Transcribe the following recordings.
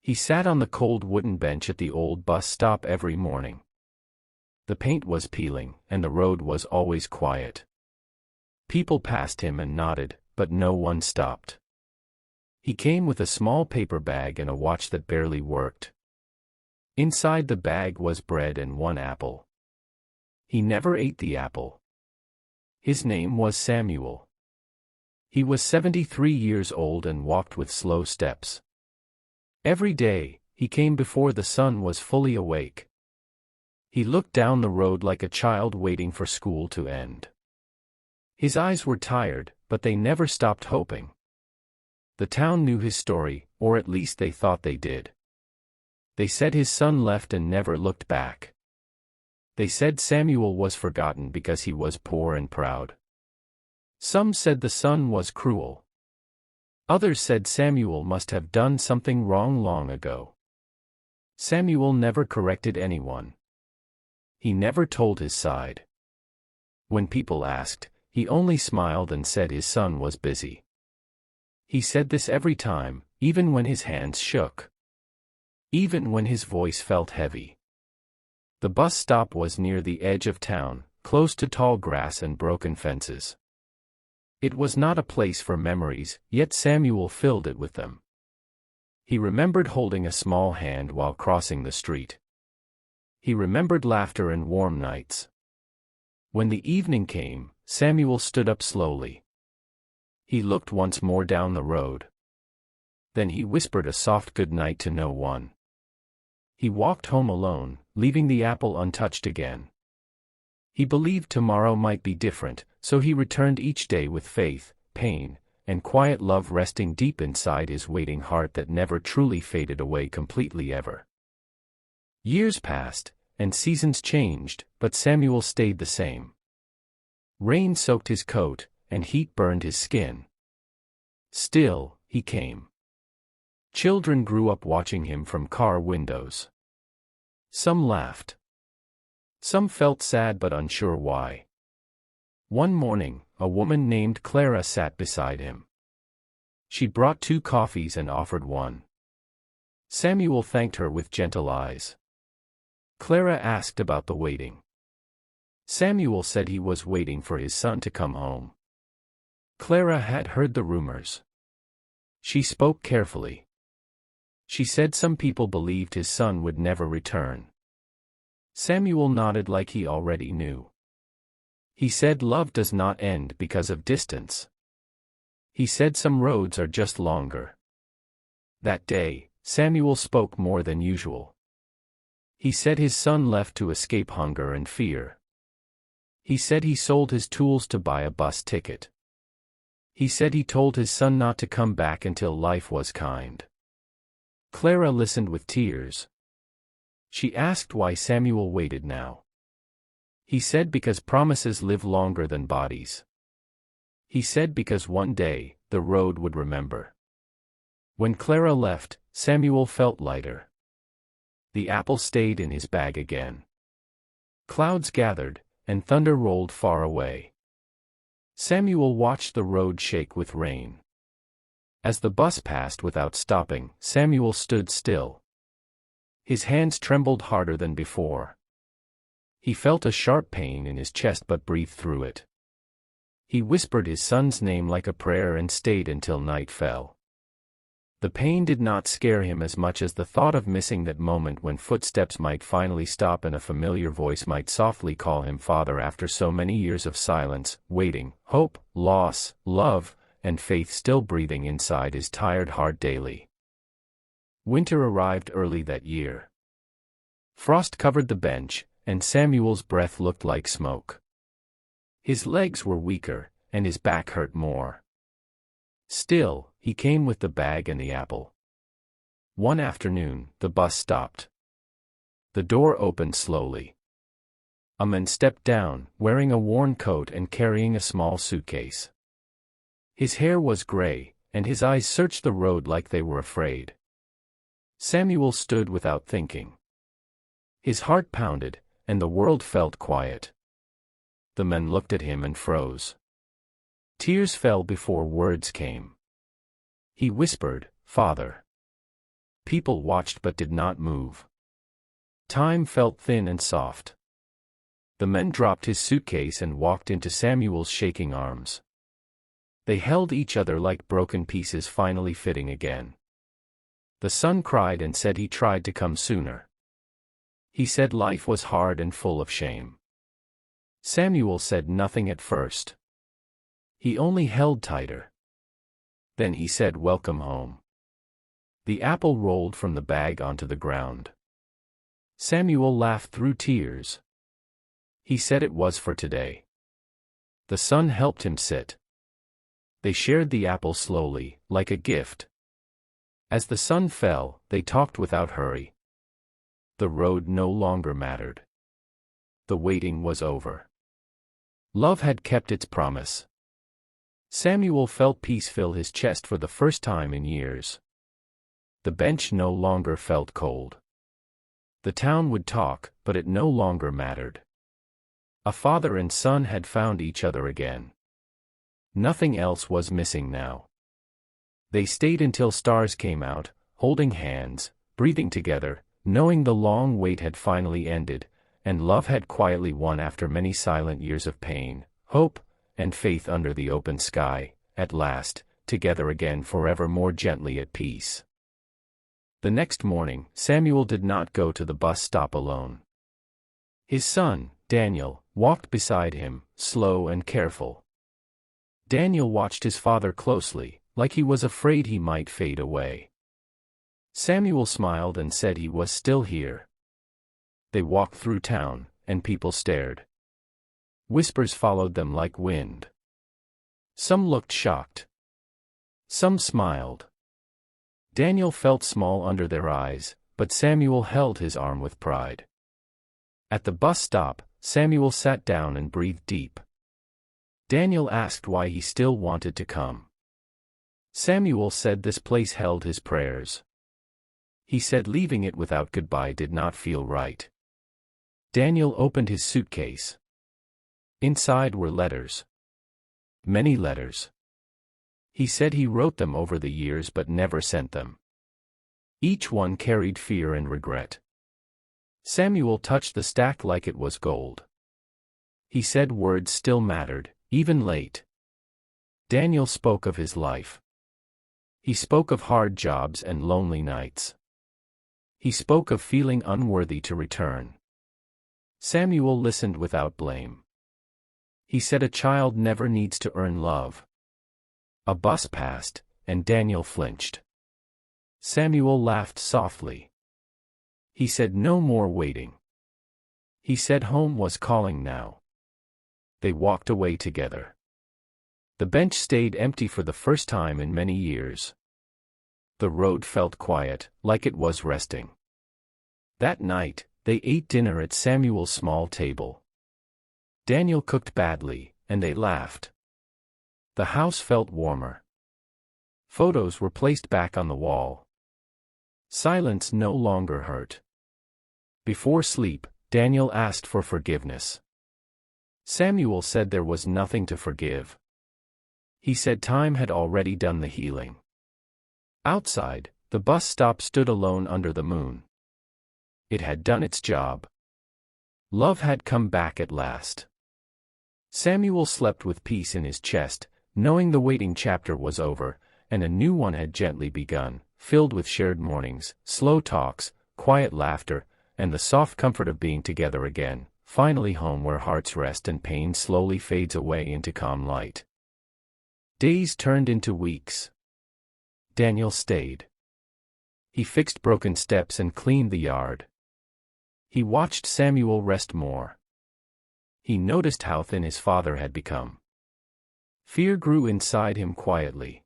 He sat on the cold wooden bench at the old bus stop every morning. The paint was peeling, and the road was always quiet. People passed him and nodded, but no one stopped. He came with a small paper bag and a watch that barely worked. Inside the bag was bread and one apple. He never ate the apple. His name was Samuel. He was 73 years old and walked with slow steps. Every day, he came before the sun was fully awake. He looked down the road like a child waiting for school to end. His eyes were tired, but they never stopped hoping. The town knew his story, or at least they thought they did. They said his son left and never looked back. They said Samuel was forgotten because he was poor and proud. Some said the son was cruel. Others said Samuel must have done something wrong long ago. Samuel never corrected anyone. He never told his side. When people asked, he only smiled and said his son was busy. He said this every time, even when his hands shook. Even when his voice felt heavy. The bus stop was near the edge of town, close to tall grass and broken fences. It was not a place for memories, yet Samuel filled it with them. He remembered holding a small hand while crossing the street. He remembered laughter and warm nights. When the evening came, Samuel stood up slowly. He looked once more down the road. Then he whispered a soft good night to no one. He walked home alone, leaving the apple untouched again. He believed tomorrow might be different, so he returned each day with faith, pain, and quiet love resting deep inside his waiting heart that never truly faded away completely ever. Years passed, and seasons changed, but Samuel stayed the same. Rain soaked his coat, and heat burned his skin. Still, he came. Children grew up watching him from car windows. Some laughed. Some felt sad but unsure why. One morning, a woman named Clara sat beside him. She brought 2 coffees and offered one. Samuel thanked her with gentle eyes. Clara asked about the waiting. Samuel said he was waiting for his son to come home. Clara had heard the rumors. She spoke carefully. She said some people believed his son would never return. Samuel nodded like he already knew. He said love does not end because of distance. He said some roads are just longer. That day, Samuel spoke more than usual. He said his son left to escape hunger and fear. He said he sold his tools to buy a bus ticket. He said he told his son not to come back until life was kind. Clara listened with tears. She asked why Samuel waited now. He said because promises live longer than bodies. He said because one day, the road would remember. When Clara left, Samuel felt lighter. The apple stayed in his bag again. Clouds gathered, and thunder rolled far away. Samuel watched the road shake with rain. As the bus passed without stopping, Samuel stood still. His hands trembled harder than before. He felt a sharp pain in his chest but breathed through it. He whispered his son's name like a prayer and stayed until night fell. The pain did not scare him as much as the thought of missing that moment when footsteps might finally stop and a familiar voice might softly call him father after so many years of silence, waiting, hope, loss, love, and faith still breathing inside his tired heart daily. Winter arrived early that year. Frost covered the bench, and Samuel's breath looked like smoke. His legs were weaker, and his back hurt more. Still, he came with the bag and the apple. One afternoon, the bus stopped. The door opened slowly. A man stepped down, wearing a worn coat and carrying a small suitcase. His hair was gray, and his eyes searched the road like they were afraid. Samuel stood without thinking. His heart pounded, and the world felt quiet. The men looked at him and froze. Tears fell before words came. He whispered, "Father." People watched but did not move. Time felt thin and soft. The men dropped his suitcase and walked into Samuel's shaking arms. They held each other like broken pieces finally fitting again. The son cried and said he tried to come sooner. He said life was hard and full of shame. Samuel said nothing at first. He only held tighter. Then he said, "Welcome home." The apple rolled from the bag onto the ground. Samuel laughed through tears. He said it was for today. The son helped him sit. They shared the apple slowly, like a gift. As the sun fell, they talked without hurry. The road no longer mattered. The waiting was over. Love had kept its promise. Samuel felt peace fill his chest for the first time in years. The bench no longer felt cold. The town would talk, but it no longer mattered. A father and son had found each other again. Nothing else was missing now. They stayed until stars came out, holding hands, breathing together, knowing the long wait had finally ended, and love had quietly won after many silent years of pain, hope, and faith under the open sky, at last, together again forever more gently at peace. The next morning, Samuel did not go to the bus stop alone. His son, Daniel, walked beside him, slow and careful. Daniel watched his father closely, like he was afraid he might fade away. Samuel smiled and said he was still here. They walked through town, and people stared. Whispers followed them like wind. Some looked shocked. Some smiled. Daniel felt small under their eyes, but Samuel held his arm with pride. At the bus stop, Samuel sat down and breathed deep. Daniel asked why he still wanted to come. Samuel said this place held his prayers. He said leaving it without goodbye did not feel right. Daniel opened his suitcase. Inside were letters. Many letters. He said he wrote them over the years but never sent them. Each one carried fear and regret. Samuel touched the stack like it was gold. He said words still mattered, even late. Daniel spoke of his life. He spoke of hard jobs and lonely nights. He spoke of feeling unworthy to return. Samuel listened without blame. He said a child never needs to earn love. A bus passed, and Daniel flinched. Samuel laughed softly. He said no more waiting. He said home was calling now. They walked away together. The bench stayed empty for the first time in many years. The road felt quiet, like it was resting. That night, they ate dinner at Samuel's small table. Daniel cooked badly, and they laughed. The house felt warmer. Photos were placed back on the wall. Silence no longer hurt. Before sleep, Daniel asked for forgiveness. Samuel said there was nothing to forgive. He said time had already done the healing. Outside, the bus stop stood alone under the moon. It had done its job. Love had come back at last. Samuel slept with peace in his chest, knowing the waiting chapter was over, and a new one had gently begun, filled with shared mornings, slow talks, quiet laughter, and the soft comfort of being together again, finally home where hearts rest and pain slowly fades away into calm light. Days turned into weeks. Daniel stayed. He fixed broken steps and cleaned the yard. He watched Samuel rest more. He noticed how thin his father had become. Fear grew inside him quietly.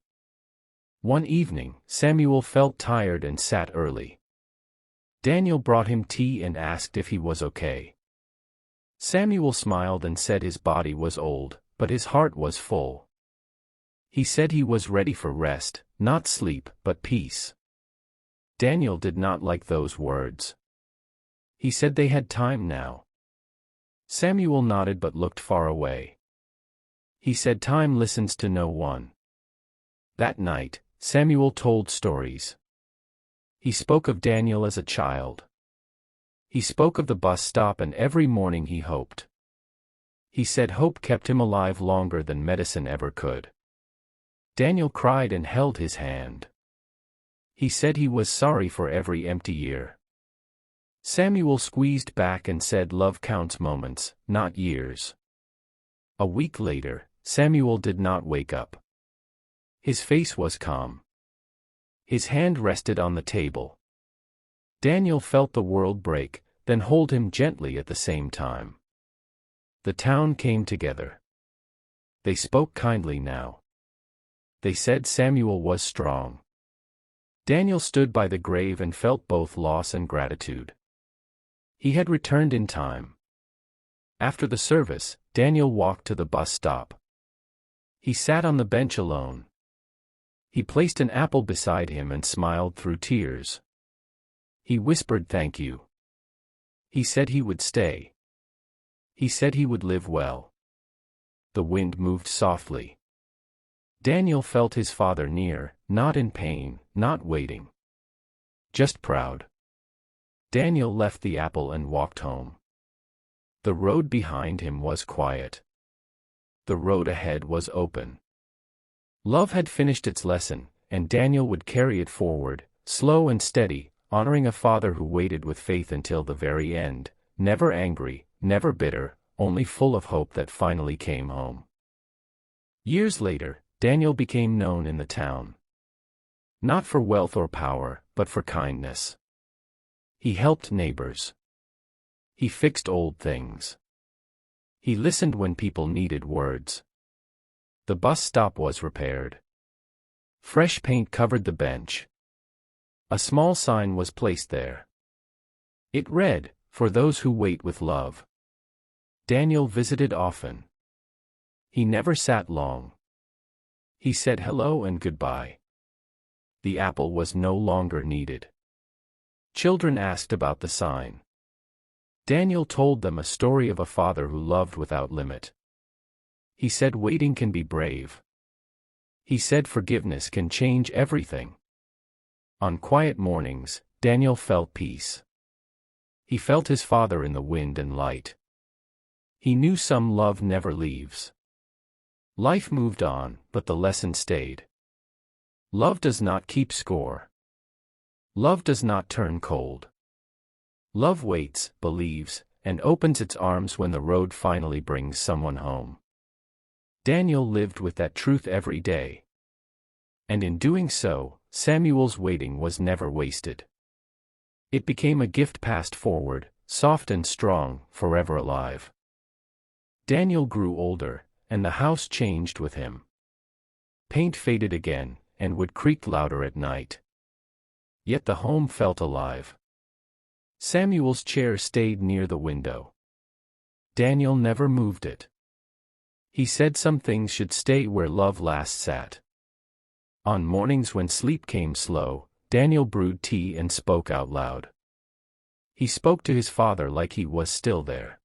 One evening, Samuel felt tired and sat early. Daniel brought him tea and asked if he was okay. Samuel smiled and said his body was old, but his heart was full. He said he was ready for rest, not sleep, but peace. Daniel did not like those words. He said they had time now. Samuel nodded but looked far away. He said time listens to no one. That night, Samuel told stories. He spoke of Daniel as a child. He spoke of the bus stop and every morning he hoped. He said hope kept him alive longer than medicine ever could. Daniel cried and held his hand. He said he was sorry for every empty year. Samuel squeezed back and said love counts moments, not years. A week later, Samuel did not wake up. His face was calm. His hand rested on the table. Daniel felt the world break, then hold him gently at the same time. The town came together. They spoke kindly now. They said Samuel was strong. Daniel stood by the grave and felt both loss and gratitude. He had returned in time. After the service, Daniel walked to the bus stop. He sat on the bench alone. He placed an apple beside him and smiled through tears. He whispered thank you. He said he would stay. He said he would live well. The wind moved softly. Daniel felt his father near, not in pain, not waiting. Just proud. Daniel left the apple and walked home. The road behind him was quiet. The road ahead was open. Love had finished its lesson, and Daniel would carry it forward, slow and steady, honoring a father who waited with faith until the very end, never angry, never bitter, only full of hope that finally came home. Years later, Daniel became known in the town. Not for wealth or power, but for kindness. He helped neighbors. He fixed old things. He listened when people needed words. The bus stop was repaired. Fresh paint covered the bench. A small sign was placed there. It read, "For those who wait with love." Daniel visited often. He never sat long. He said hello and goodbye. The apple was no longer needed. Children asked about the sign. Daniel told them a story of a father who loved without limit. He said waiting can be brave. He said forgiveness can change everything. On quiet mornings, Daniel felt peace. He felt his father in the wind and light. He knew some love never leaves. Life moved on, but the lesson stayed. Love does not keep score. Love does not turn cold. Love waits, believes, and opens its arms when the road finally brings someone home. Daniel lived with that truth every day. And in doing so, Samuel's waiting was never wasted. It became a gift passed forward, soft and strong, forever alive. Daniel grew older, and the house changed with him. Paint faded again, and wood creaked louder at night. Yet the home felt alive. Samuel's chair stayed near the window. Daniel never moved it. He said some things should stay where love last sat. On mornings when sleep came slow, Daniel brewed tea and spoke out loud. He spoke to his father like he was still there.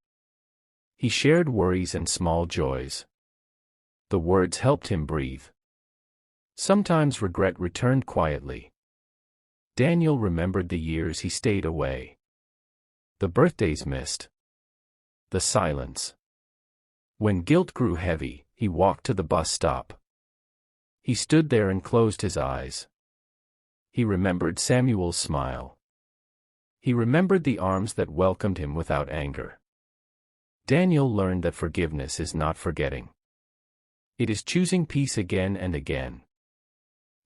He shared worries and small joys. The words helped him breathe. Sometimes regret returned quietly. Daniel remembered the years he stayed away. The birthdays missed. The silence. When guilt grew heavy, he walked to the bus stop. He stood there and closed his eyes. He remembered Samuel's smile. He remembered the arms that welcomed him without anger. Daniel learned that forgiveness is not forgetting. It is choosing peace again and again.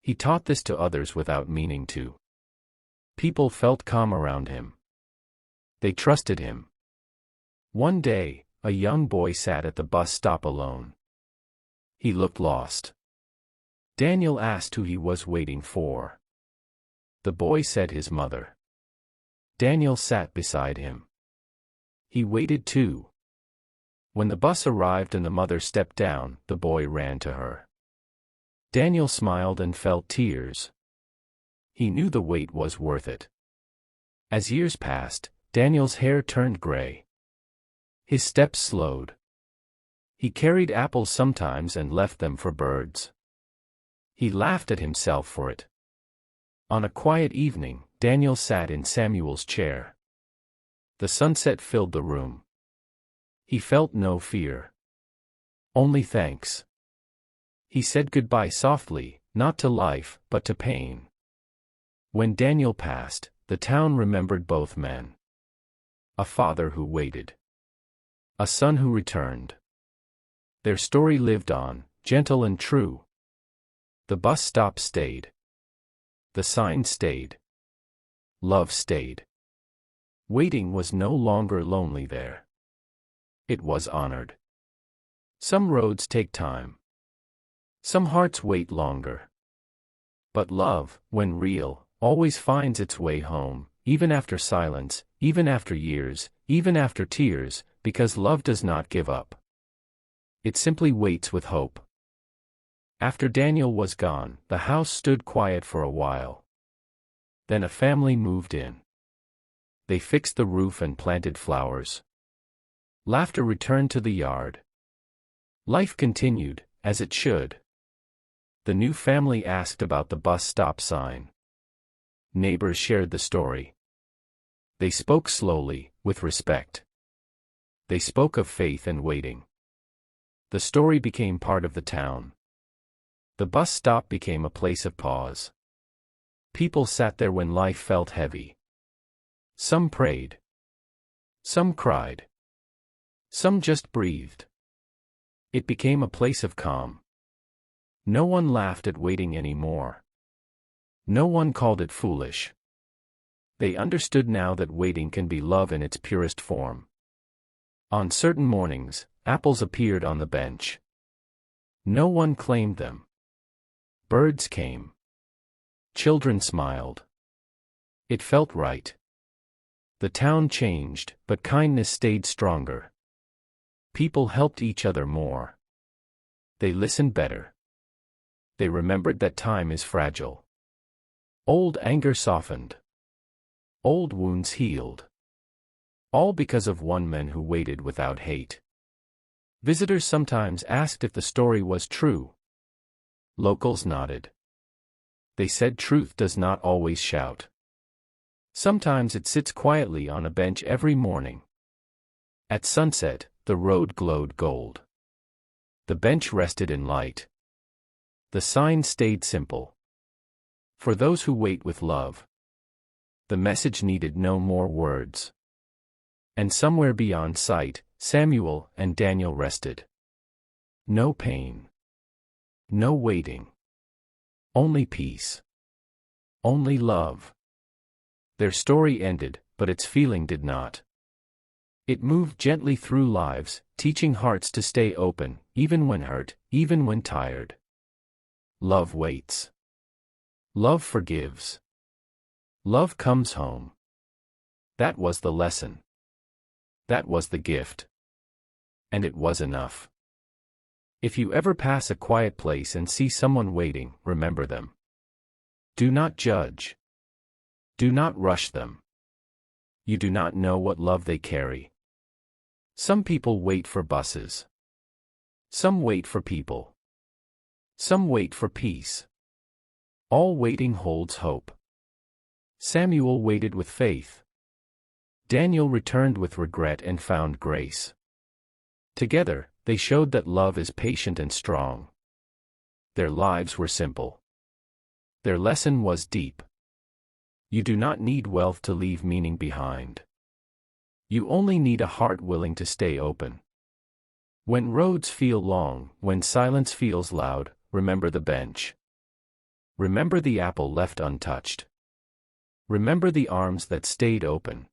He taught this to others without meaning to. People felt calm around him. They trusted him. One day, a young boy sat at the bus stop alone. He looked lost. Daniel asked who he was waiting for. The boy said his mother. Daniel sat beside him. He waited too. When the bus arrived and the mother stepped down, the boy ran to her. Daniel smiled and felt tears. He knew the wait was worth it. As years passed, Daniel's hair turned gray. His steps slowed. He carried apples sometimes and left them for birds. He laughed at himself for it. On a quiet evening, Daniel sat in Samuel's chair. The sunset filled the room. He felt no fear. Only thanks. He said goodbye softly, not to life, but to pain. When Daniel passed, the town remembered both men. A father who waited. A son who returned. Their story lived on, gentle and true. The bus stop stayed. The sign stayed. Love stayed. Waiting was no longer lonely there. It was honored. Some roads take time. Some hearts wait longer. But love, when real, always finds its way home, even after silence, even after years, even after tears, because love does not give up. It simply waits with hope. After Daniel was gone, the house stood quiet for a while. Then a family moved in. They fixed the roof and planted flowers. Laughter returned to the yard. Life continued, as it should. The new family asked about the bus stop sign. Neighbors shared the story. They spoke slowly, with respect. They spoke of faith and waiting. The story became part of the town. The bus stop became a place of pause. People sat there when life felt heavy. Some prayed. Some cried. Some just breathed. It became a place of calm. No one laughed at waiting anymore. No one called it foolish. They understood now that waiting can be love in its purest form. On certain mornings, apples appeared on the bench. No one claimed them. Birds came. Children smiled. It felt right. The town changed, but kindness stayed stronger. People helped each other more. They listened better. They remembered that time is fragile. Old anger softened. Old wounds healed. All because of one man who waited without hate. Visitors sometimes asked if the story was true. Locals nodded. They said truth does not always shout. Sometimes it sits quietly on a bench every morning. At sunset, the road glowed gold. The bench rested in light. The sign stayed simple. For those who wait with love. The message needed no more words. And somewhere beyond sight, Samuel and Daniel rested. No pain. No waiting. Only peace. Only love. Their story ended, but its feeling did not. It moved gently through lives, teaching hearts to stay open, even when hurt, even when tired. Love waits. Love forgives. Love comes home. That was the lesson. That was the gift. And it was enough. If you ever pass a quiet place and see someone waiting, remember them. Do not judge. Do not rush them. You do not know what love they carry. Some people wait for buses. Some wait for people. Some wait for peace. All waiting holds hope. Samuel waited with faith. Daniel returned with regret and found grace. Together, they showed that love is patient and strong. Their lives were simple. Their lesson was deep. You do not need wealth to leave meaning behind. You only need a heart willing to stay open. When roads feel long, when silence feels loud, remember the bench. Remember the apple left untouched. Remember the arms that stayed open.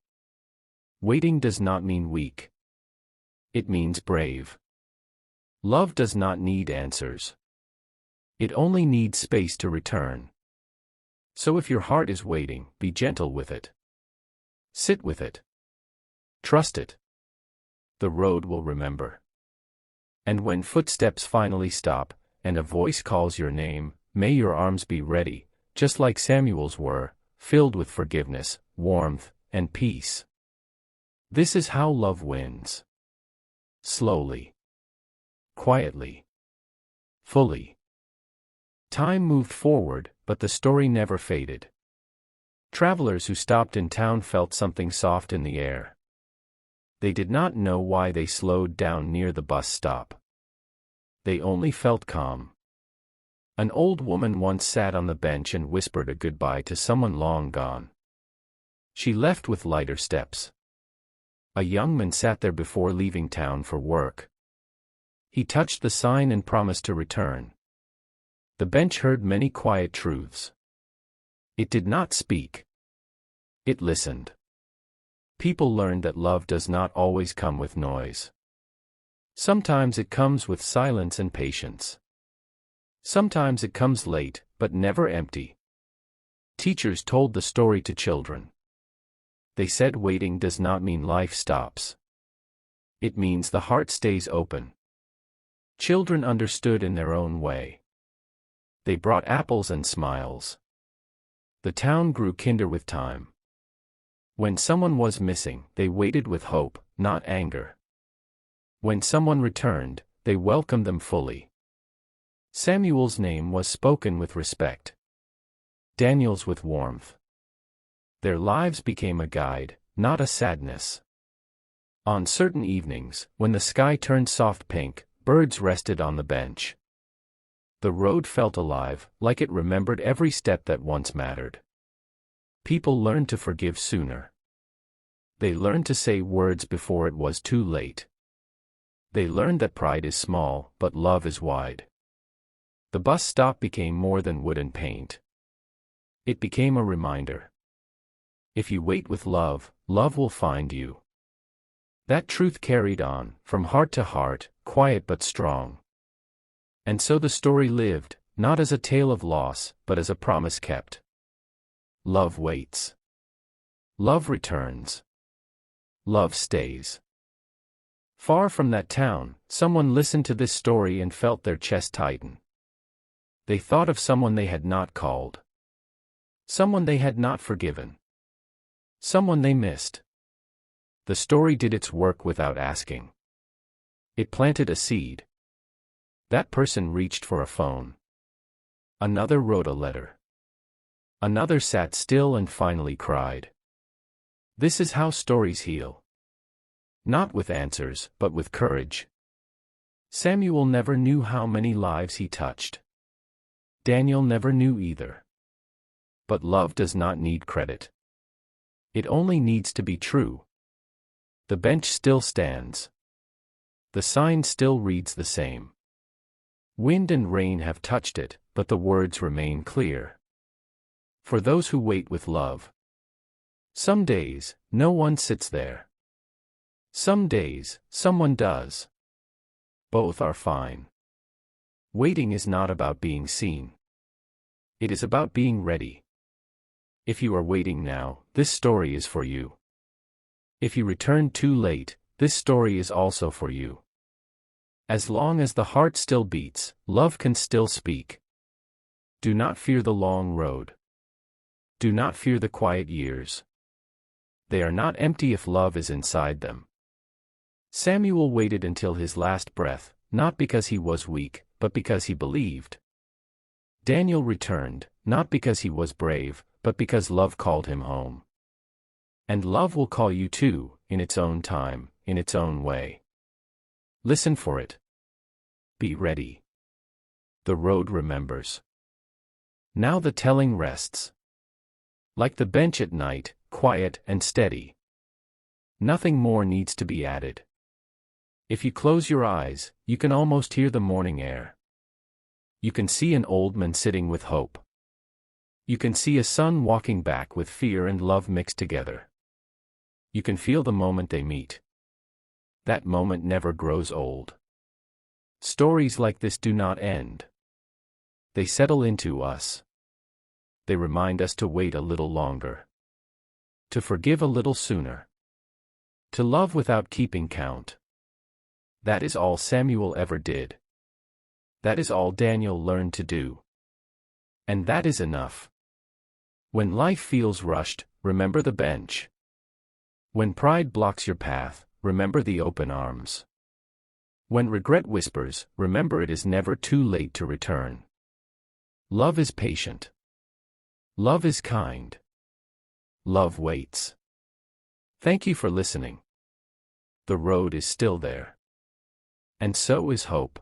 Waiting does not mean weak. It means brave. Love does not need answers. It only needs space to return. So if your heart is waiting, be gentle with it. Sit with it. Trust it. The road will remember. And when footsteps finally stop, and a voice calls your name, may your arms be ready, just like Samuel's were, filled with forgiveness, warmth, and peace. This is how love wins. Slowly. Quietly. Fully. Time moved forward, but the story never faded. Travelers who stopped in town felt something soft in the air. They did not know why they slowed down near the bus stop. They only felt calm. An old woman once sat on the bench and whispered a goodbye to someone long gone. She left with lighter steps. A young man sat there before leaving town for work. He touched the sign and promised to return. The bench heard many quiet truths. It did not speak. It listened. People learned that love does not always come with noise. Sometimes it comes with silence and patience. Sometimes it comes late, but never empty. Teachers told the story to children. They said waiting does not mean life stops. It means the heart stays open. Children understood in their own way. They brought apples and smiles. The town grew kinder with time. When someone was missing, they waited with hope, not anger. When someone returned, they welcomed them fully. Samuel's name was spoken with respect. Daniel's with warmth. Their lives became a guide, not a sadness. On certain evenings, when the sky turned soft pink, birds rested on the bench. The road felt alive, like it remembered every step that once mattered. People learned to forgive sooner. They learned to say words before it was too late. They learned that pride is small, but love is wide. The bus stop became more than wood and paint. It became a reminder. If you wait with love, love will find you. That truth carried on, from heart to heart, quiet but strong. And so the story lived, not as a tale of loss, but as a promise kept. Love waits. Love returns. Love stays. Far from that town, someone listened to this story and felt their chest tighten. They thought of someone they had not called. Someone they had not forgiven. Someone they missed. The story did its work without asking. It planted a seed. That person reached for a phone. Another wrote a letter. Another sat still and finally cried. This is how stories heal. Not with answers, but with courage. Samuel never knew how many lives he touched. Daniel never knew either. But love does not need credit. It only needs to be true. The bench still stands. The sign still reads the same. Wind and rain have touched it, but the words remain clear. For those who wait with love. Some days, no one sits there. Some days, someone does. Both are fine. Waiting is not about being seen. It is about being ready. If you are waiting now, this story is for you. If you return too late, this story is also for you. As long as the heart still beats, love can still speak. Do not fear the long road. Do not fear the quiet years. They are not empty if love is inside them. Samuel waited until his last breath, not because he was weak, but because he believed. Daniel returned, not because he was brave, but because love called him home. And love will call you too, in its own time, in its own way. Listen for it. Be ready. The road remembers. Now the telling rests. Like the bench at night, quiet and steady. Nothing more needs to be added. If you close your eyes, you can almost hear the morning air. You can see an old man sitting with hope. You can see a son walking back with fear and love mixed together. You can feel the moment they meet. That moment never grows old. Stories like this do not end. They settle into us. They remind us to wait a little longer. To forgive a little sooner. To love without keeping count. That is all Samuel ever did. That is all Daniel learned to do. And that is enough. When life feels rushed, remember the bench. When pride blocks your path, remember the open arms. When regret whispers, remember it is never too late to return. Love is patient. Love is kind. Love waits. Thank you for listening. The road is still there. And so is hope.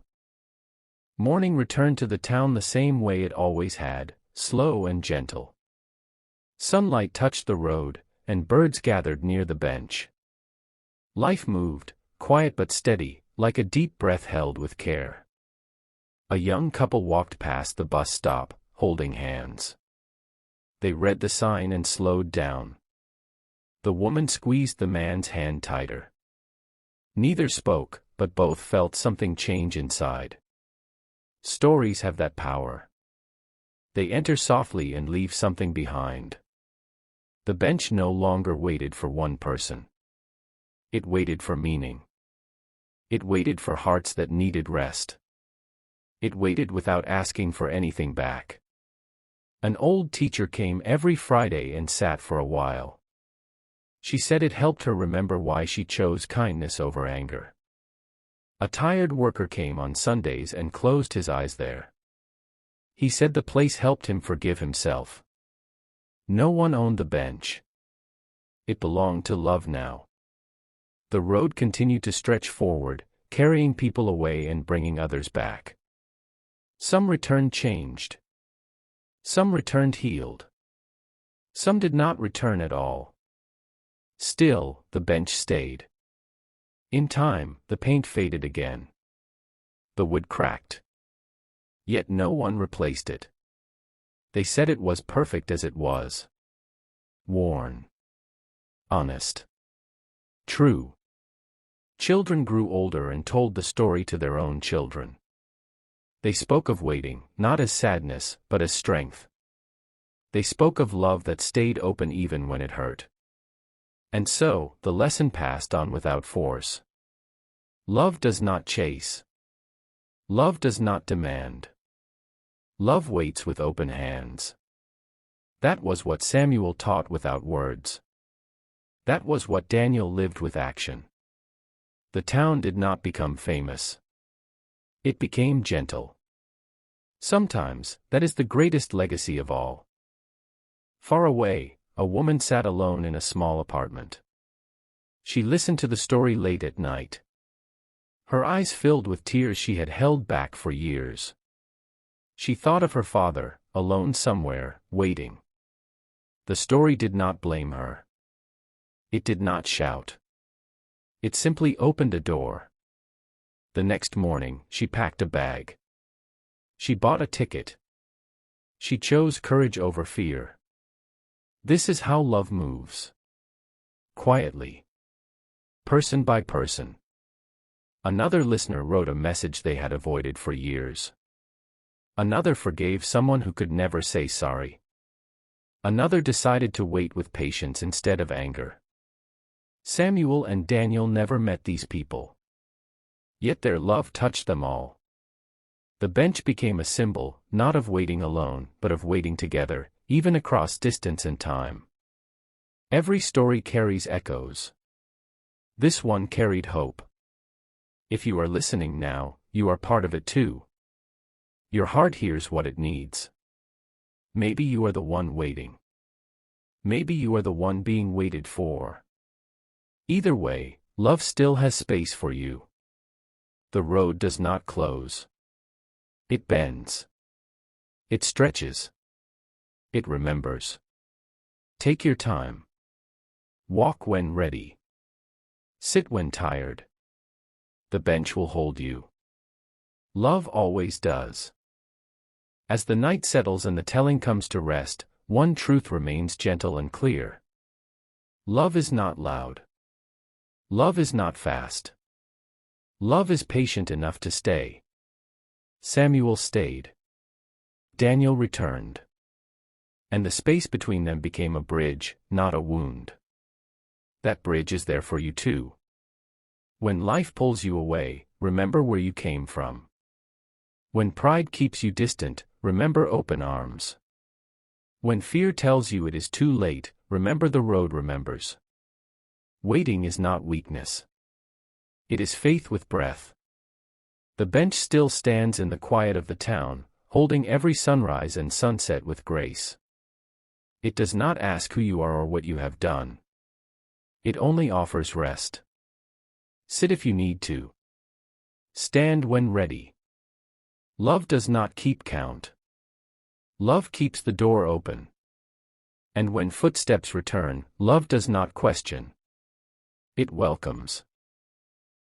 Morning returned to the town the same way it always had, slow and gentle. Sunlight touched the road, and birds gathered near the bench. Life moved, quiet but steady, like a deep breath held with care. A young couple walked past the bus stop, holding hands. They read the sign and slowed down. The woman squeezed the man's hand tighter. Neither spoke, but both felt something change inside. Stories have that power. They enter softly and leave something behind. The bench no longer waited for one person. It waited for meaning. It waited for hearts that needed rest. It waited without asking for anything back. An old teacher came every Friday and sat for a while. She said it helped her remember why she chose kindness over anger. A tired worker came on Sundays and closed his eyes there. He said the place helped him forgive himself. No one owned the bench. It belonged to love now. The road continued to stretch forward, carrying people away and bringing others back. Some returned changed. Some returned healed. Some did not return at all. Still, the bench stayed. In time, the paint faded again. The wood cracked. Yet no one replaced it. They said it was perfect as it was. Worn. Honest. True. Children grew older and told the story to their own children. They spoke of waiting, not as sadness, but as strength. They spoke of love that stayed open even when it hurt. And so, the lesson passed on without force. Love does not chase. Love does not demand. Love waits with open hands. That was what Samuel taught without words. That was what Daniel lived with action. The town did not become famous. It became gentle. Sometimes, that is the greatest legacy of all. Far away, a woman sat alone in a small apartment. She listened to the story late at night. Her eyes filled with tears she had held back for years. She thought of her father, alone somewhere, waiting. The story did not blame her. It did not shout. It simply opened a door. The next morning, she packed a bag. She bought a ticket. She chose courage over fear. This is how love moves. Quietly. Person by person. Another listener wrote a message they had avoided for years. Another forgave someone who could never say sorry. Another decided to wait with patience instead of anger. Samuel and Daniel never met these people. Yet their love touched them all. The bench became a symbol, not of waiting alone, but of waiting together, even across distance and time. Every story carries echoes. This one carried hope. If you are listening now, you are part of it too. Your heart hears what it needs. Maybe you are the one waiting. Maybe you are the one being waited for. Either way, love still has space for you. The road does not close. It bends. It stretches. It remembers. Take your time. Walk when ready. Sit when tired. The bench will hold you. Love always does. As the night settles and the telling comes to rest, one truth remains gentle and clear. Love is not loud. Love is not fast. Love is patient enough to stay. Samuel stayed. Daniel returned. And the space between them became a bridge, not a wound. That bridge is there for you too. When life pulls you away, remember where you came from. When pride keeps you distant, remember open arms. When fear tells you it is too late, remember the road remembers. Waiting is not weakness. It is faith with breath. The bench still stands in the quiet of the town, holding every sunrise and sunset with grace. It does not ask who you are or what you have done. It only offers rest. Sit if you need to. Stand when ready. Love does not keep count. Love keeps the door open. And when footsteps return, love does not question. It welcomes.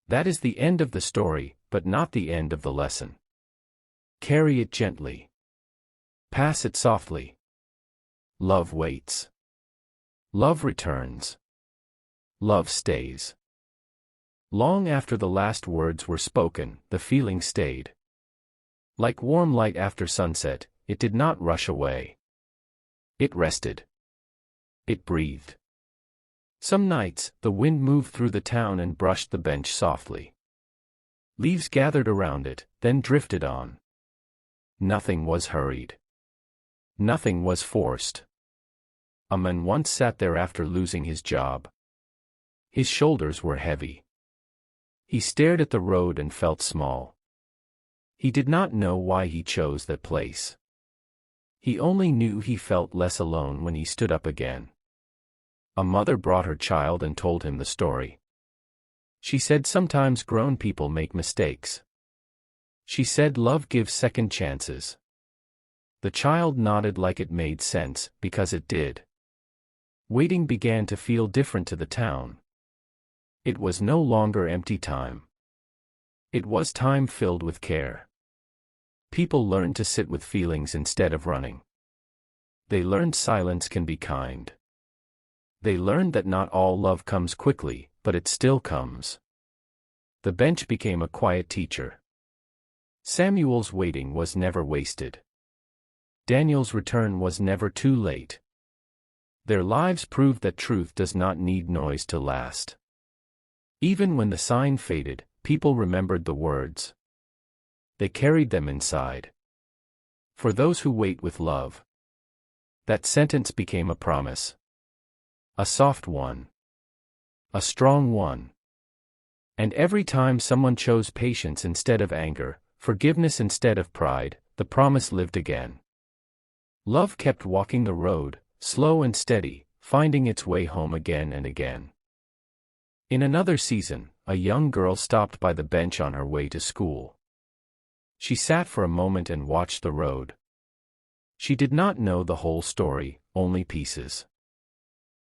That is the end of the story, but not the end of the lesson. Carry it gently. Pass it softly. Love waits. Love returns. Love stays. Long after the last words were spoken, the feeling stayed. Like warm light after sunset, it did not rush away. It rested. It breathed. Some nights, the wind moved through the town and brushed the bench softly. Leaves gathered around it, then drifted on. Nothing was hurried. Nothing was forced. A man once sat there after losing his job. His shoulders were heavy. He stared at the road and felt small. He did not know why he chose that place. He only knew he felt less alone when he stood up again. A mother brought her child and told him the story. She said sometimes grown people make mistakes. She said love gives second chances. The child nodded like it made sense, because it did. Waiting began to feel different to the town. It was no longer empty time. It was time filled with care. People learned to sit with feelings instead of running. They learned silence can be kind. They learned that not all love comes quickly, but it still comes. The bench became a quiet teacher. Samuel's waiting was never wasted. Daniel's return was never too late. Their lives proved that truth does not need noise to last. Even when the sign faded, people remembered the words. They carried them inside. For those who wait with love. That sentence became a promise. A soft one. A strong one. And every time someone chose patience instead of anger, forgiveness instead of pride, the promise lived again. Love kept walking the road, slow and steady, finding its way home again and again. In another season, a young girl stopped by the bench on her way to school. She sat for a moment and watched the road. She did not know the whole story, only pieces.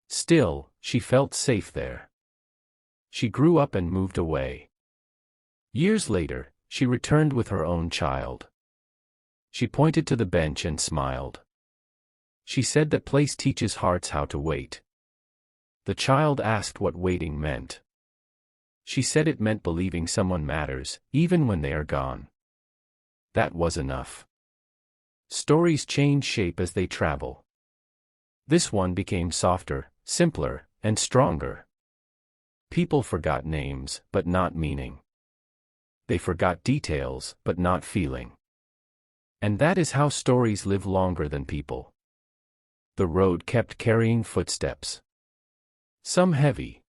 Still, she felt safe there. She grew up and moved away. Years later, she returned with her own child. She pointed to the bench and smiled. She said that place teaches hearts how to wait. The child asked what waiting meant. She said it meant believing someone matters, even when they are gone. That was enough. Stories change shape as they travel. This one became softer, simpler, and stronger. People forgot names, but not meaning. They forgot details, but not feeling. And that is how stories live longer than people. The road kept carrying footsteps. Some heavy.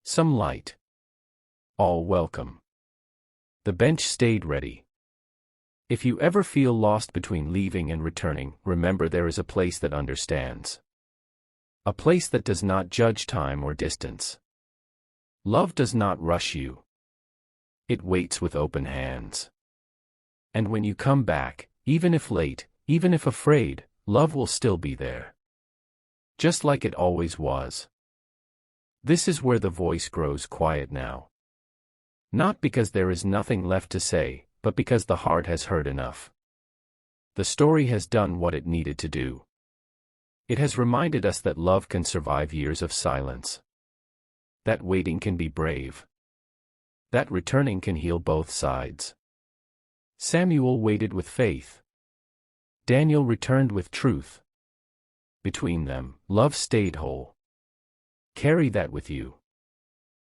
Some light. All welcome. The bench stayed ready. If you ever feel lost between leaving and returning, remember there is a place that understands. A place that does not judge time or distance. Love does not rush you. It waits with open hands. And when you come back, even if late, even if afraid, love will still be there. Just like it always was. This is where the voice grows quiet now. Not because there is nothing left to say, but because the heart has heard enough. The story has done what it needed to do. It has reminded us that love can survive years of silence. That waiting can be brave. That returning can heal both sides. Samuel waited with faith. Daniel returned with truth. Between them, love stayed whole. Carry that with you.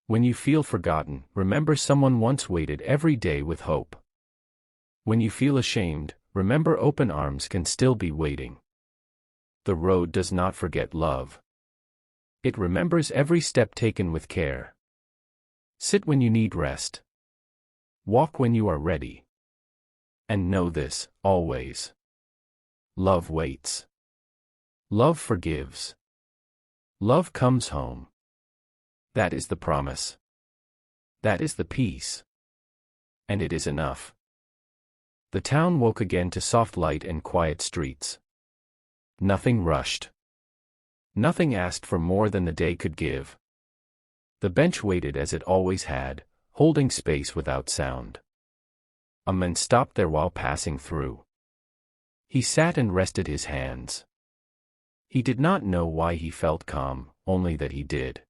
When you feel forgotten, remember someone once waited every day with hope. When you feel ashamed, remember open arms can still be waiting. The road does not forget love. It remembers every step taken with care. Sit when you need rest. Walk when you are ready. And know this, always. Love waits. Love forgives. Love comes home. That is the promise. That is the peace. And it is enough. The town woke again to soft light and quiet streets. Nothing rushed. Nothing asked for more than the day could give. The bench waited as it always had, holding space without sound. A man stopped there while passing through. He sat and rested his hands. He did not know why he felt calm, only that he did.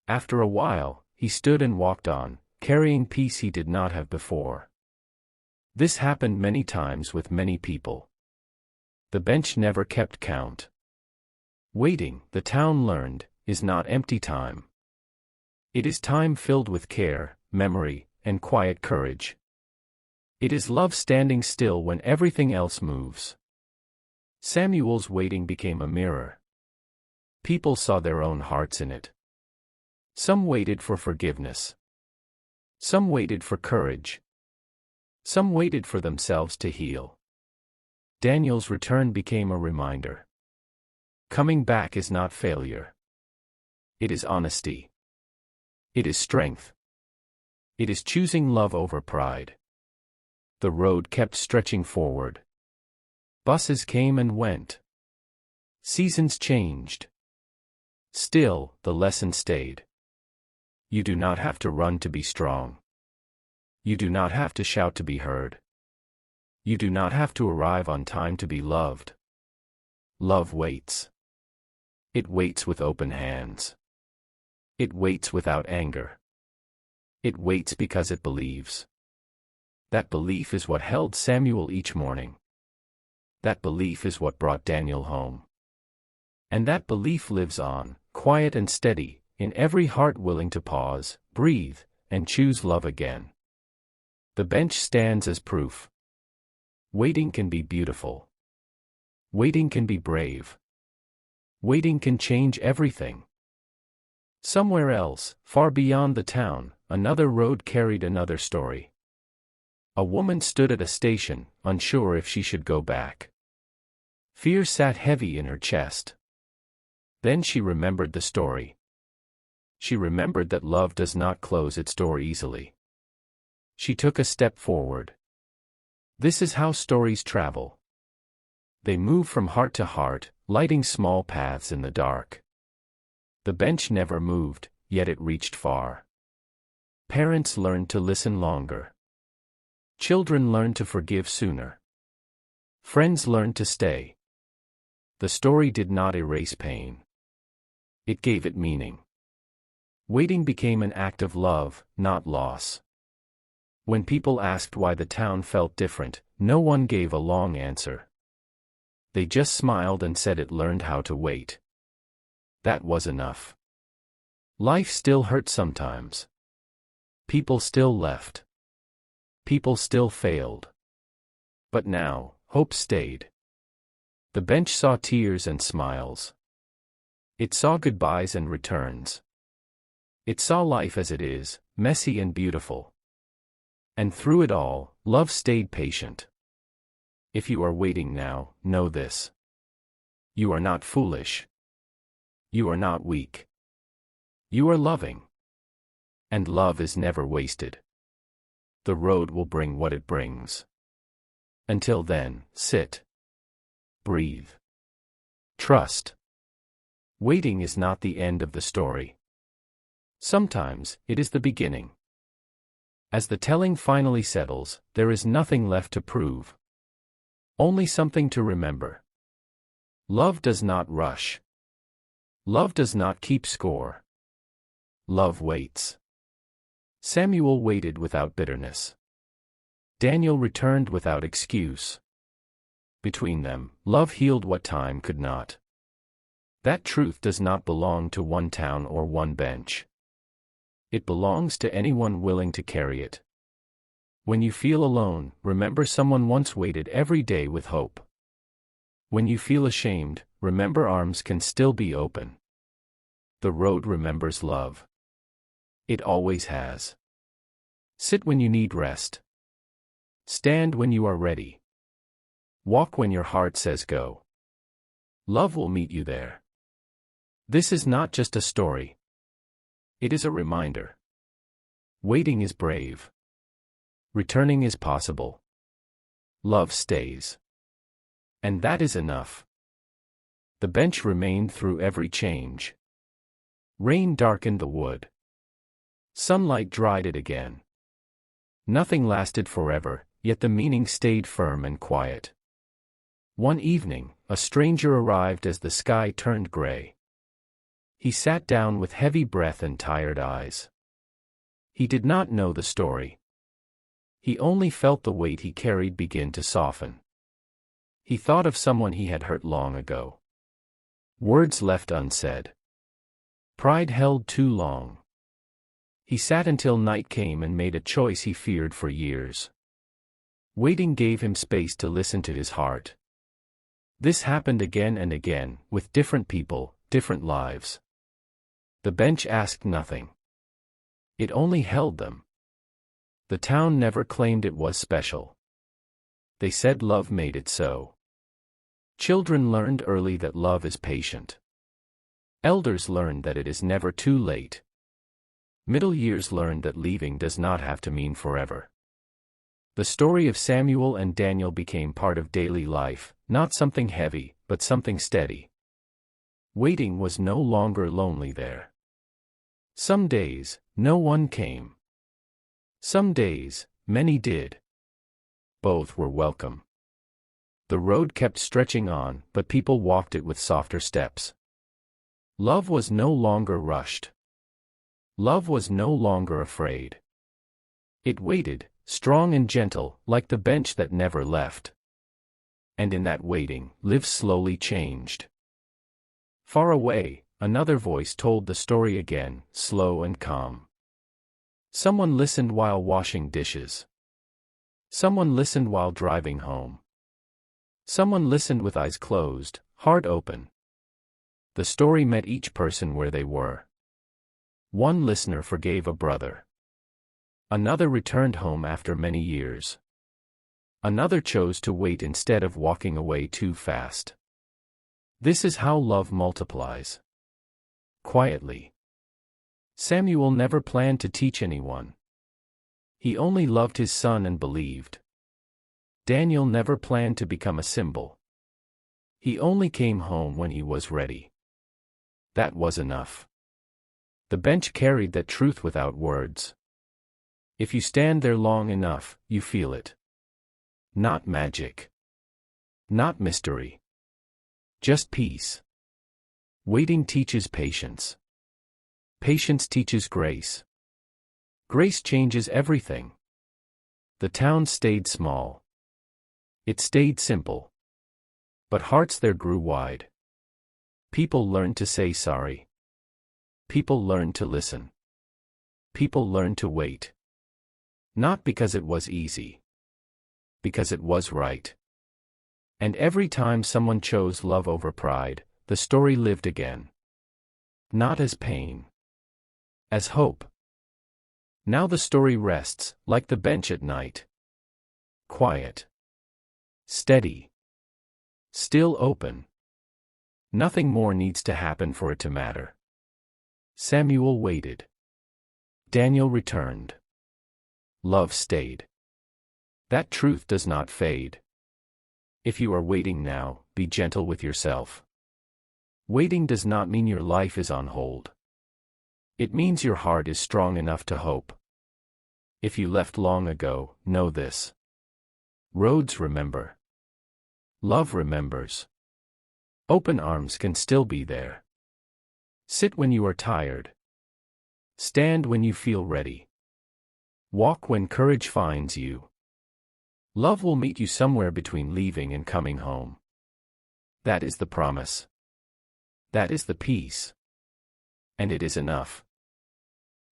After a while, he stood and walked on, carrying peace he did not have before. This happened many times with many people. The bench never kept count. Waiting, the town learned, is not empty time. It is time filled with care, memory, and quiet courage. It is love standing still when everything else moves. Samuel's waiting became a mirror. People saw their own hearts in it. Some waited for forgiveness. Some waited for courage. Some waited for themselves to heal. Daniel's return became a reminder. Coming back is not failure. It is honesty. It is strength. It is choosing love over pride. The road kept stretching forward. Buses came and went. Seasons changed. Still, the lesson stayed. You do not have to run to be strong. You do not have to shout to be heard. You do not have to arrive on time to be loved. Love waits. It waits with open hands. It waits without anger. It waits because it believes. That belief is what held Samuel each morning. That belief is what brought Daniel home. And that belief lives on, quiet and steady, in every heart willing to pause, breathe, and choose love again. The bench stands as proof. Waiting can be beautiful. Waiting can be brave. Waiting can change everything. Somewhere else, far beyond the town, another road carried another story. A woman stood at a station, unsure if she should go back. Fear sat heavy in her chest. Then she remembered the story. She remembered that love does not close its door easily. She took a step forward. This is how stories travel. They move from heart to heart, lighting small paths in the dark. The bench never moved, yet it reached far. Parents learned to listen longer. Children learned to forgive sooner. Friends learned to stay. The story did not erase pain. It gave it meaning. Waiting became an act of love, not loss. When people asked why the town felt different, no one gave a long answer. They just smiled and said it learned how to wait. That was enough. Life still hurt sometimes. People still left. People still failed. But now, hope stayed. The bench saw tears and smiles. It saw goodbyes and returns. It saw life as it is, messy and beautiful. And through it all, love stayed patient. If you are waiting now, know this. You are not foolish. You are not weak. You are loving. And love is never wasted. The road will bring what it brings. Until then, sit. Breathe. Trust. Waiting is not the end of the story. Sometimes, it is the beginning. As the telling finally settles, there is nothing left to prove. Only something to remember. Love does not rush. Love does not keep score. Love waits. Samuel waited without bitterness. Daniel returned without excuse. Between them, love healed what time could not. That truth does not belong to one town or one bench. It belongs to anyone willing to carry it. When you feel alone, remember someone once waited every day with hope. When you feel ashamed, remember arms can still be open. The road remembers love. It always has. Sit when you need rest. Stand when you are ready. Walk when your heart says go. Love will meet you there. This is not just a story. It is a reminder. Waiting is brave. Returning is possible. Love stays. And that is enough. The bench remained through every change. Rain darkened the wood. Sunlight dried it again. Nothing lasted forever, yet the meaning stayed firm and quiet. One evening, a stranger arrived as the sky turned gray. He sat down with heavy breath and tired eyes. He did not know the story. He only felt the weight he carried begin to soften. He thought of someone he had hurt long ago. Words left unsaid. Pride held too long. He sat until night came and made a choice he feared for years. Waiting gave him space to listen to his heart. This happened again and again, with different people, different lives. The bench asked nothing. It only held them. The town never claimed it was special. They said love made it so. Children learned early that love is patient. Elders learned that it is never too late. Middle years learned that leaving does not have to mean forever. The story of Samuel and Daniel became part of daily life, not something heavy, but something steady. Waiting was no longer lonely there. Some days, no one came. Some days, many did. Both were welcome. The road kept stretching on, but people walked it with softer steps. Love was no longer rushed. Love was no longer afraid. It waited, strong and gentle, like the bench that never left. And in that waiting, lives slowly changed. Far away, another voice told the story again, slow and calm. Someone listened while washing dishes. Someone listened while driving home. Someone listened with eyes closed, heart open. The story met each person where they were. One listener forgave a brother. Another returned home after many years. Another chose to wait instead of walking away too fast. This is how love multiplies. Quietly. Samuel never planned to teach anyone. He only loved his son and believed. Daniel never planned to become a symbol. He only came home when he was ready. That was enough. The bench carried that truth without words. If you stand there long enough, you feel it. Not magic. Not mystery. Just peace. Waiting teaches patience. Patience teaches grace. Grace changes everything. The town stayed small. It stayed simple. But hearts there grew wide. People learned to say sorry. People learned to listen. People learned to wait. Not because it was easy. Because it was right. And every time someone chose love over pride, the story lived again. Not as pain. As hope. Now the story rests, like the bench at night. Quiet. Steady. Still open. Nothing more needs to happen for it to matter. Samuel waited. Daniel returned. Love stayed. That truth does not fade. If you are waiting now, be gentle with yourself. Waiting does not mean your life is on hold. It means your heart is strong enough to hope. If you left long ago, know this. Roads remember. Love remembers. Open arms can still be there. Sit when you are tired. Stand when you feel ready. Walk when courage finds you. Love will meet you somewhere between leaving and coming home. That is the promise. That is the peace. And it is enough.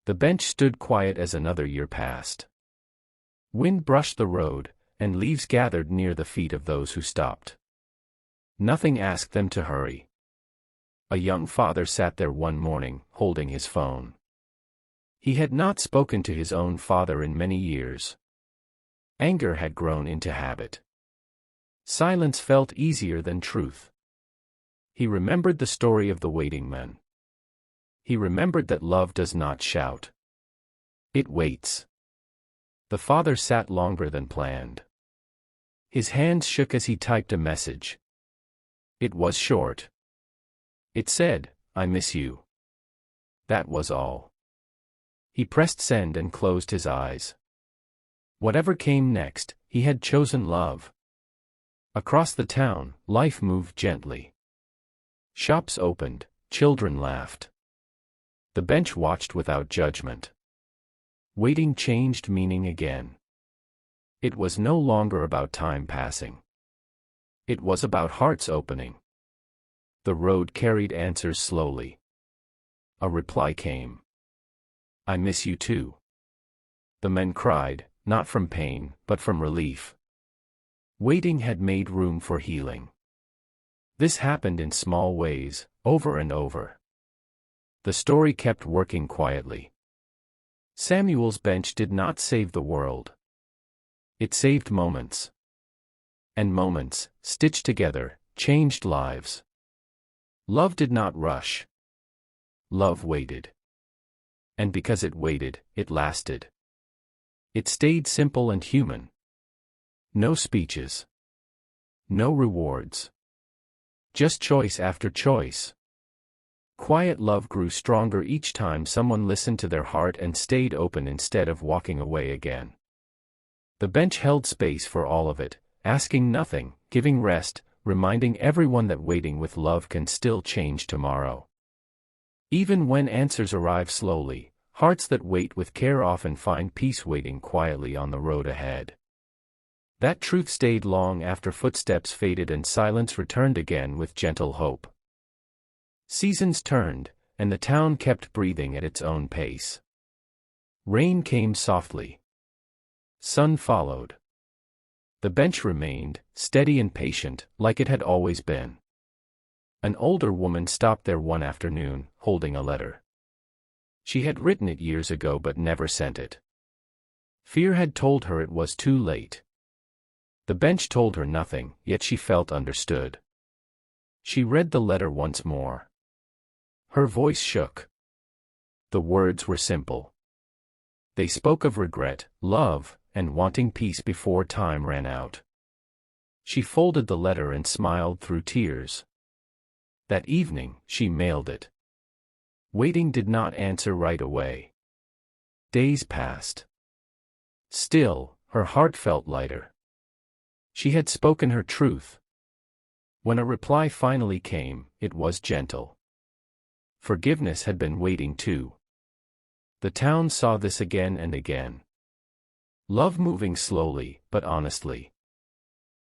The bench stood quiet as another year passed. Wind brushed the road, and leaves gathered near the feet of those who stopped. Nothing asked them to hurry. A young father sat there one morning, holding his phone. He had not spoken to his own father in many years. Anger had grown into habit. Silence felt easier than truth. He remembered the story of the waiting men. He remembered that love does not shout. It waits. The father sat longer than planned. His hands shook as he typed a message. It was short. It said, "I miss you." That was all. He pressed send and closed his eyes. Whatever came next, he had chosen love. Across the town, life moved gently. Shops opened, children laughed. The bench watched without judgment. Waiting changed meaning again. It was no longer about time passing. It was about hearts opening. The road carried answers slowly. A reply came. "I miss you too." The men cried, not from pain, but from relief. Waiting had made room for healing. This happened in small ways, over and over. The story kept working quietly. Samuel's bench did not save the world. It saved moments. And moments, stitched together, changed lives. Love did not rush. Love waited. And because it waited, it lasted. It stayed simple and human. No speeches. No rewards. Just choice after choice. Quiet love grew stronger each time someone listened to their heart and stayed open instead of walking away again. The bench held space for all of it, asking nothing, giving rest, reminding everyone that waiting with love can still change tomorrow. Even when answers arrive slowly, hearts that wait with care often find peace waiting quietly on the road ahead. That truth stayed long after footsteps faded and silence returned again with gentle hope. Seasons turned, and the town kept breathing at its own pace. Rain came softly. Sun followed. The bench remained, steady and patient, like it had always been. An older woman stopped there one afternoon, holding a letter. She had written it years ago but never sent it. Fear had told her it was too late. The bench told her nothing, yet she felt understood. She read the letter once more. Her voice shook. The words were simple. They spoke of regret, love, and wanting peace before time ran out. She folded the letter and smiled through tears. That evening, she mailed it. Waiting did not answer right away. Days passed. Still, her heart felt lighter. She had spoken her truth. When a reply finally came, it was gentle. Forgiveness had been waiting too. The town saw this again and again. Love moving slowly, but honestly.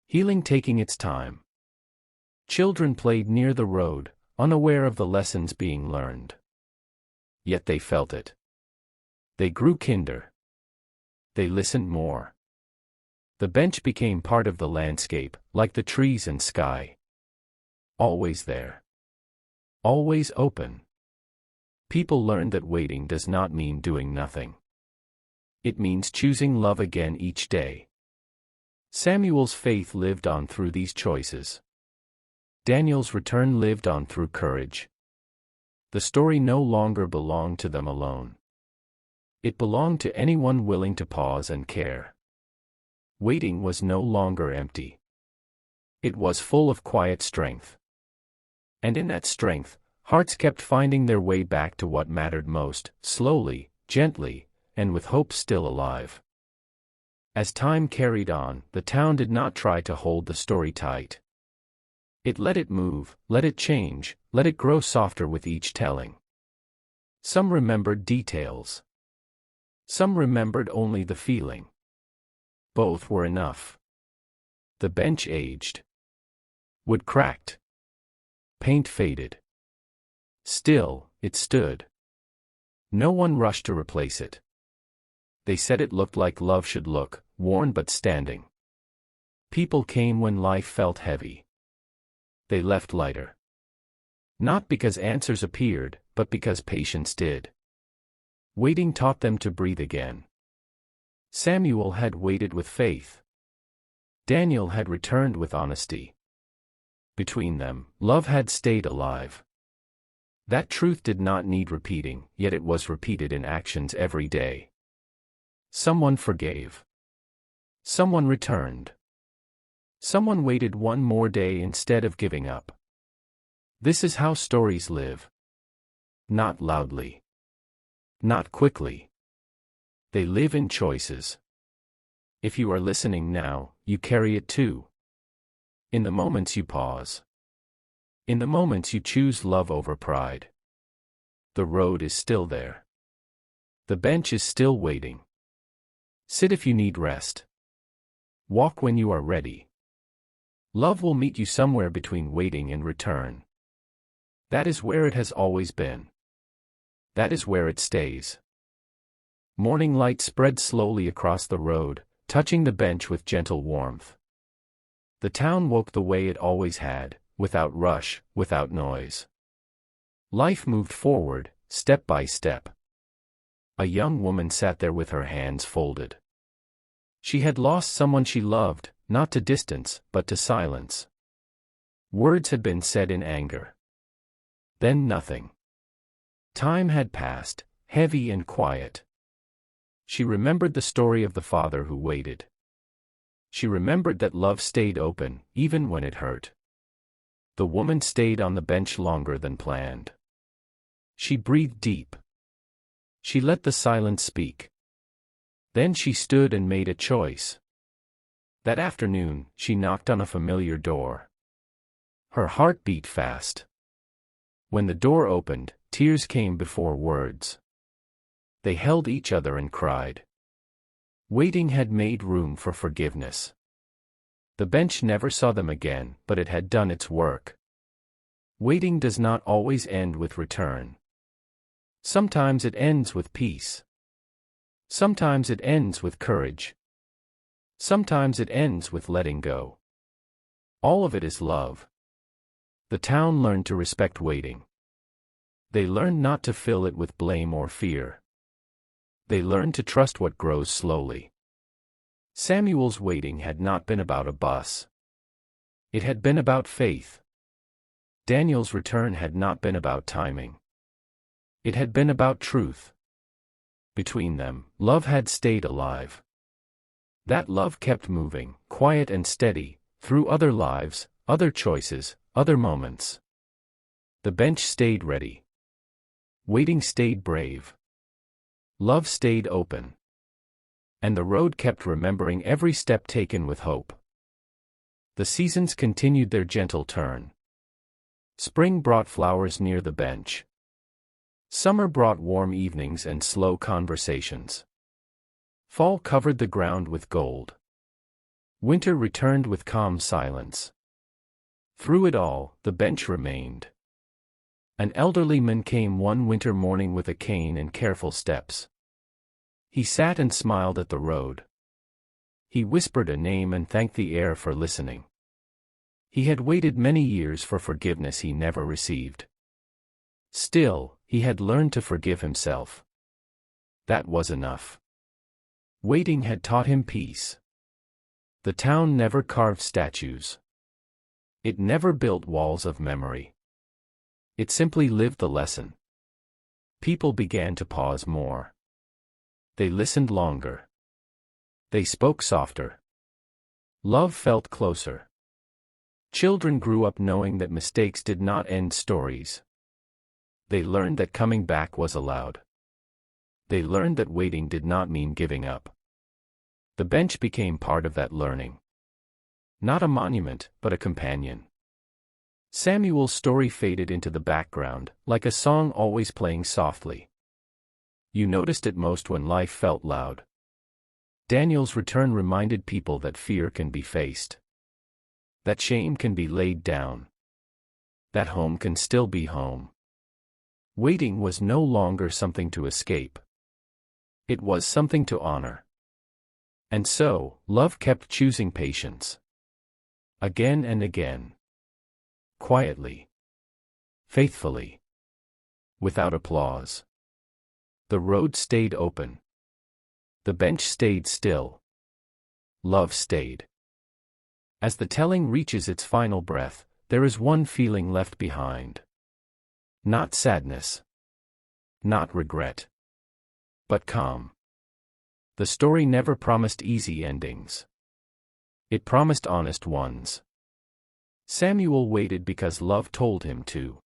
Healing taking its time. Children played near the road, unaware of the lessons being learned. Yet they felt it. They grew kinder. They listened more. The bench became part of the landscape, like the trees and sky. Always there. Always open. People learned that waiting does not mean doing nothing. It means choosing love again each day. Samuel's faith lived on through these choices. Daniel's return lived on through courage. The story no longer belonged to them alone. It belonged to anyone willing to pause and care. Waiting was no longer empty. It was full of quiet strength. And in that strength, hearts kept finding their way back to what mattered most, slowly, gently, and with hope still alive. As time carried on, the town did not try to hold the story tight. It let it move, let it change, let it grow softer with each telling. Some remembered details. Some remembered only the feeling. Both were enough. The bench aged. Wood cracked. Paint faded. Still, it stood. No one rushed to replace it. They said it looked like love should look, worn but standing. People came when life felt heavy. They left lighter. Not because answers appeared, but because patience did. Waiting taught them to breathe again. Samuel had waited with faith. Daniel had returned with honesty. Between them, love had stayed alive. That truth did not need repeating, yet it was repeated in actions every day. Someone forgave. Someone returned. Someone waited one more day instead of giving up. This is how stories live. Not loudly. Not quickly. They live in choices. If you are listening now, you carry it too. In the moments you pause. In the moments you choose love over pride. The road is still there. The bench is still waiting. Sit if you need rest. Walk when you are ready. Love will meet you somewhere between waiting and return. That is where it has always been. That is where it stays. Morning light spread slowly across the road, touching the bench with gentle warmth. The town woke the way it always had, without rush, without noise. Life moved forward, step by step. A young woman sat there with her hands folded. She had lost someone she loved, not to distance, but to silence. Words had been said in anger. Then nothing. Time had passed, heavy and quiet. She remembered the story of the father who waited. She remembered that love stayed open, even when it hurt. The woman stayed on the bench longer than planned. She breathed deep. She let the silence speak. Then she stood and made a choice. That afternoon, she knocked on a familiar door. Her heart beat fast. When the door opened, tears came before words. They held each other and cried. Waiting had made room for forgiveness. The bench never saw them again, but it had done its work. Waiting does not always end with return. Sometimes it ends with peace. Sometimes it ends with courage. Sometimes it ends with letting go. All of it is love. The town learned to respect waiting. They learned not to fill it with blame or fear. They learned to trust what grows slowly. Samuel's waiting had not been about a bus. It had been about faith. Daniel's return had not been about timing. It had been about truth. Between them, love had stayed alive. That love kept moving, quiet and steady, through other lives, other choices, other moments. The bench stayed ready. Waiting stayed brave. Love stayed open. And the road kept remembering every step taken with hope. The seasons continued their gentle turn. Spring brought flowers near the bench. Summer brought warm evenings and slow conversations. Fall covered the ground with gold. Winter returned with calm silence. Through it all, the bench remained. An elderly man came one winter morning with a cane and careful steps. He sat and smiled at the road. He whispered a name and thanked the air for listening. He had waited many years for forgiveness he never received. Still, he had learned to forgive himself. That was enough. Waiting had taught him peace. The town never carved statues. It never built walls of memory. It simply lived the lesson. People began to pause more. They listened longer. They spoke softer. Love felt closer. Children grew up knowing that mistakes did not end stories. They learned that coming back was allowed. They learned that waiting did not mean giving up. The bench became part of that learning. Not a monument, but a companion. Samuel's story faded into the background, like a song always playing softly. You noticed it most when life felt loud. Daniel's return reminded people that fear can be faced. That shame can be laid down. That home can still be home. Waiting was no longer something to escape. It was something to honor. And so, love kept choosing patience. Again and again. Quietly. Faithfully. Without applause. The road stayed open. The bench stayed still. Love stayed. As the telling reaches its final breath, there is one feeling left behind. Not sadness. Not regret. But calm. The story never promised easy endings. It promised honest ones. Samuel waited because love told him to.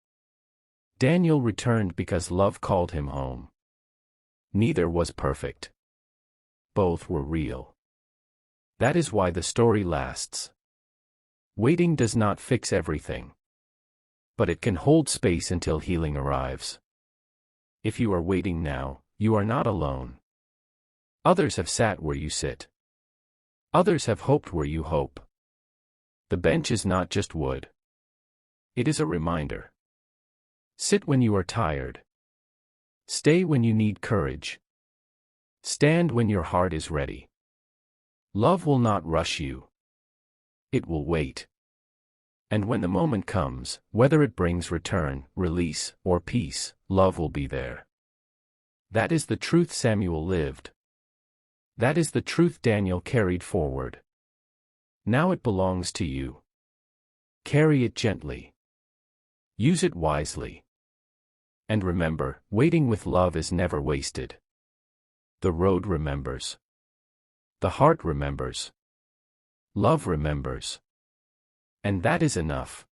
Daniel returned because love called him home. Neither was perfect. Both were real. That is why the story lasts. Waiting does not fix everything. But it can hold space until healing arrives. If you are waiting now, you are not alone. Others have sat where you sit. Others have hoped where you hope. The bench is not just wood. It is a reminder. Sit when you are tired. Stay when you need courage. Stand when your heart is ready. Love will not rush you. It will wait. And when the moment comes, whether it brings return, release, or peace, love will be there. That is the truth Samuel lived. That is the truth Daniel carried forward. Now it belongs to you. Carry it gently. Use it wisely. And remember, waiting with love is never wasted. The road remembers. The heart remembers. Love remembers. And that is enough.